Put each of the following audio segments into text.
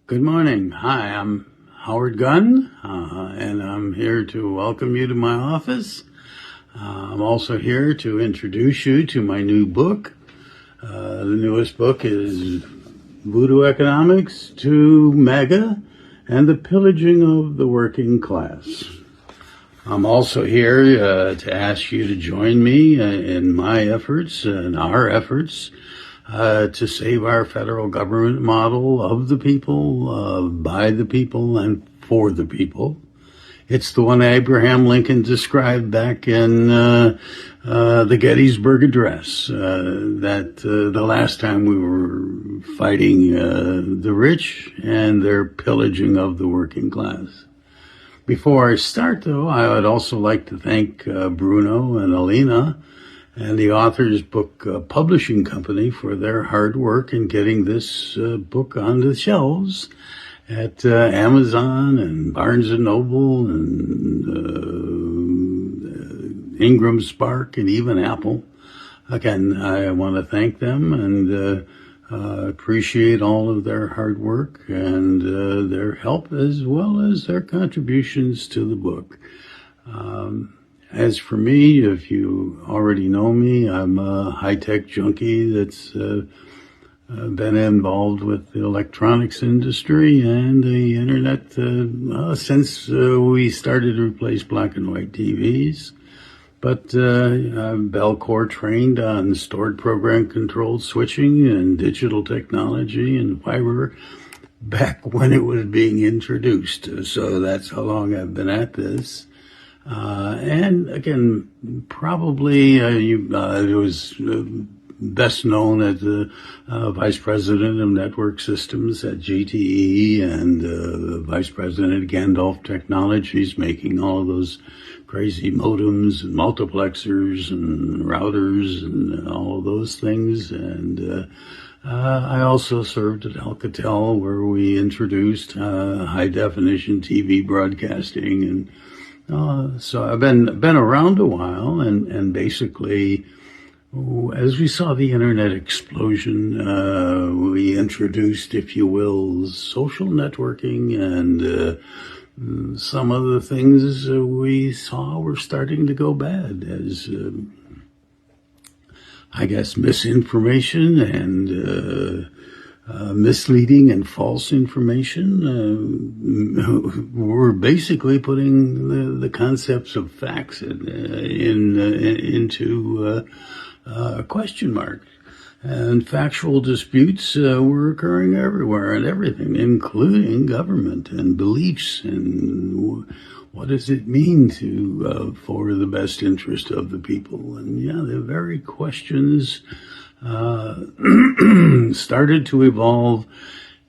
Good morning. Hi, I'm Howard Gunn, and I'm here to welcome you to my office. I'm also here to introduce you to my new book. The newest book is Voodoo Economics to MAGA and the Pillaging of the Working Class. I'm also here to ask you to join me in my efforts and our efforts to save our federal government model of the people, by the people, and for the people. It's the one Abraham Lincoln described back in the Gettysburg Address, that the last time we were fighting the rich and their pillaging of the working class. Before I start, though, I would also like to thank Bruno and Alina and the author's book publishing company for their hard work in getting this book on the shelves at Amazon and Barnes & Noble and Ingram Spark and even Apple. Again, I want to thank them and appreciate all of their hard work and their help as well as their contributions to the book. As for me, if you already know me, I'm a high-tech junkie that's been involved with the electronics industry and the internet since we started to replace black and white TVs. But I'm Bell-Core trained on stored program controlled switching and digital technology and fiber back when it was being introduced. So that's how long I've been at this. And again, probably it was best known as the Vice President of Network Systems at GTE and Vice President at Gandalf Technologies, making all of those crazy modems and multiplexers and routers and all of those things. And I also served at Alcatel, where we introduced high-definition TV broadcasting, and so I've been around a while, and basically, as we saw the internet explosion, we introduced, if you will, social networking, and some of the things we saw were starting to go bad, as I guess misinformation and misleading and false information. We're basically putting the concepts of facts into question marks. And factual disputes were occurring everywhere and everything, including government and beliefs and what does it mean to for the best interest of the people. And yeah, the very questions started to evolve.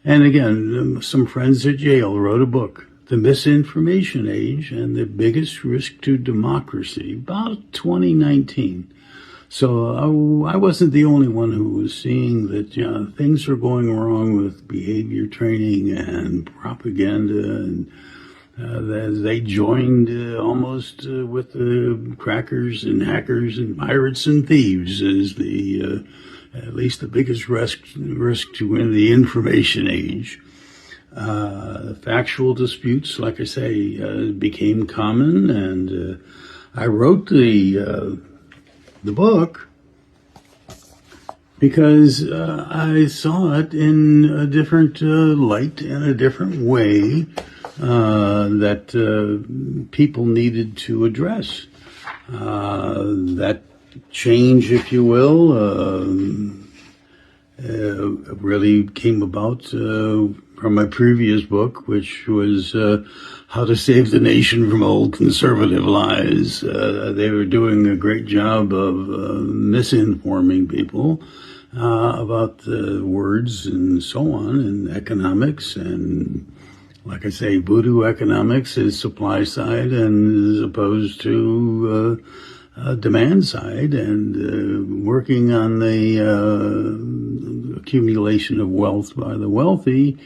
And again, some friends at Yale wrote a book, The Misinformation Age and the Biggest Risk to Democracy, about 2019. So I wasn't the only one who was seeing that things are going wrong with behavior training and propaganda, and as they joined almost with the crackers and hackers and pirates and thieves as the at least the biggest risk to win the information age. Factual disputes, like I say, became common, and I wrote the book because I saw it in a different light and a different way that people needed to address. That change, if you will, really came about from my previous book, which was How to Save the Nation from Old Conservative Lies. They were doing a great job of misinforming people about words and so on, and economics. And like I say, Voodoo Economics is supply side and as opposed to demand side, and working on the accumulation of wealth by the wealthy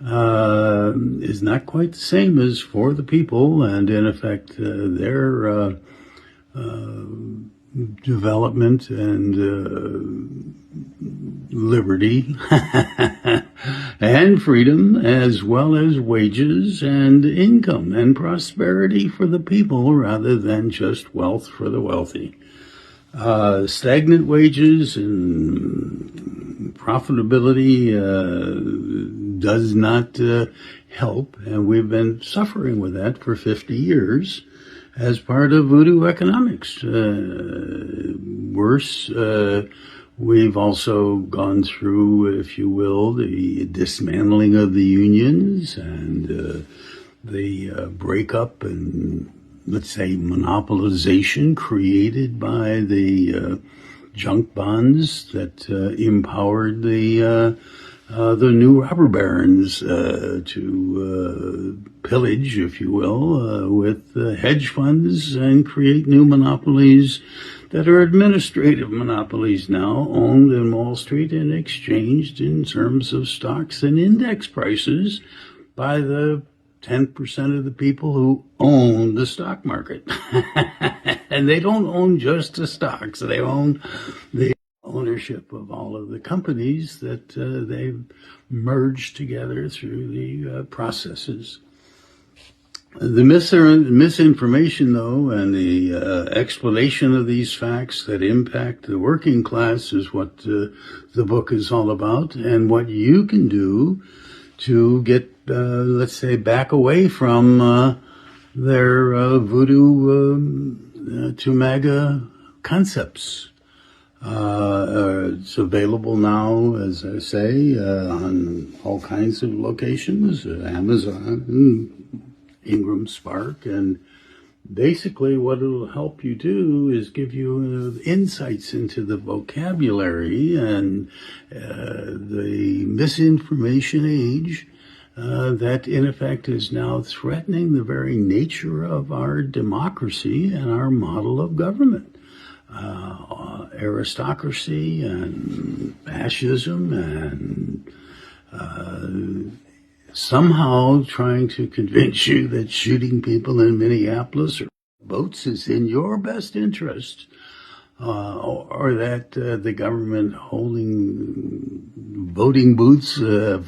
is not quite the same as for the people, and in effect their development and liberty and freedom, as well as wages and income and prosperity for the people rather than just wealth for the wealthy. Stagnant wages and profitability does not help, and we've been suffering with that for 50 years as part of Voodoo Economics. Worse, we've also gone through, if you will, the dismantling of the unions and the breakup and, let's say, monopolization created by the junk bonds that empowered the new robber barons to pillage, if you will, with hedge funds and create new monopolies that are administrative monopolies now, owned in Wall Street and exchanged in terms of stocks and index prices by the 10% of the people who own the stock market. And they don't own just the stocks, they own the ownership of all of the companies that they've merged together through the processes. The misinformation, though, and the explanation of these facts that impact the working class is what the book is all about, and what you can do to get, let's say, back away from their voodoo to MAGA concepts. It's available now, as I say, on all kinds of locations, Amazon, Ingram Spark, and basically what it'll help you do is give you insights into the vocabulary and the misinformation age that in effect is now threatening the very nature of our democracy and our model of government. Aristocracy and fascism and somehow trying to convince you that shooting people in Minneapolis or boats is in your best interest, or that the government holding voting booths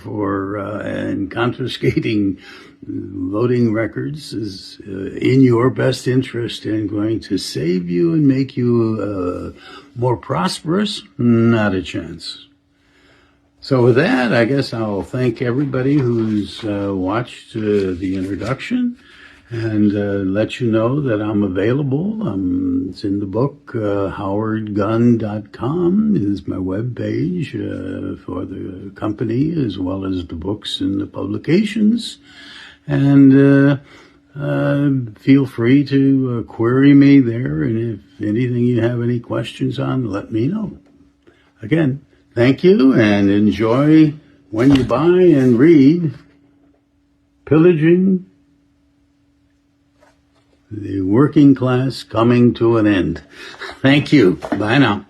for and confiscating voting records is in your best interest and going to save you and make you more prosperous. Not a chance. So with that, I guess I'll thank everybody who's watched the introduction and let you know that I'm available. It's in the book. howardgunn.com is my webpage for the company, as well as the books and the publications. And feel free to query me there, and if anything you have any questions on, let me know. Again, thank you, and enjoy when you buy and read Pillaging, the Working Class Coming to an End. Thank you. Bye now.